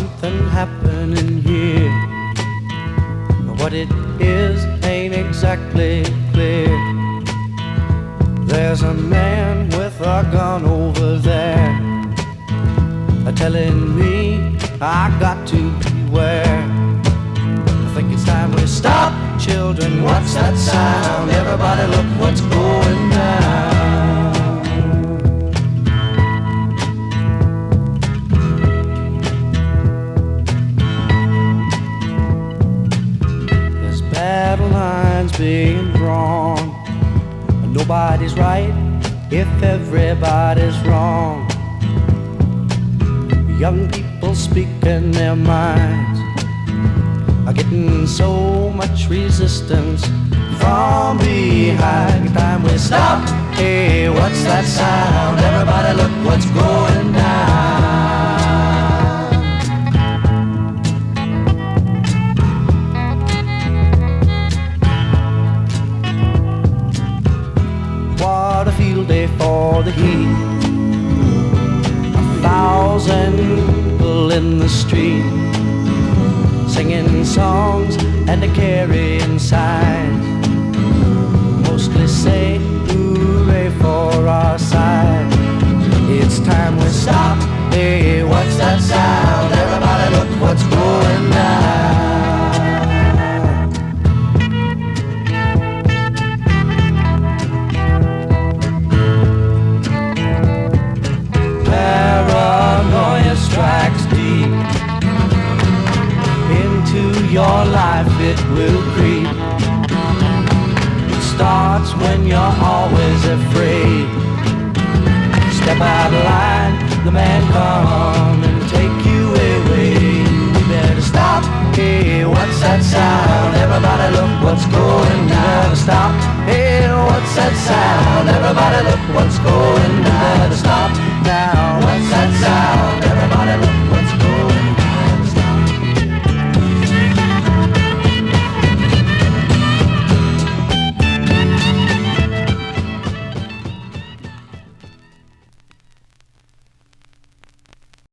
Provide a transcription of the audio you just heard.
something happening here. What it is ain't exactly clear. There's a man with a gun over there, telling me I got to beware. I think it's time we stop, children. What's that sound? Everybody look what's going down. There's battle lines being drawn. Nobody's right if everybody's wrong. Young people speaking their minds are getting so much resistance from behind. Time we stop. Hey, what's that sound? Everybody look what's going down. What a field day for the heat. 1,000 people in the street, singing songs and carrying signs, mostly say hooray for our side. It's time we stop. Hey, what's that sound? Everybody look what's going down. Paranoia strikes deep into your life, it will creep. It starts when you're always afraid. Step out of line, the man come and take you away. You better stop. Hey, what's that sound? Everybody look what's going down. Better stop. Hey, what's that sound? Everybody look what's going down. Better stop now. What's that sound? Everybody look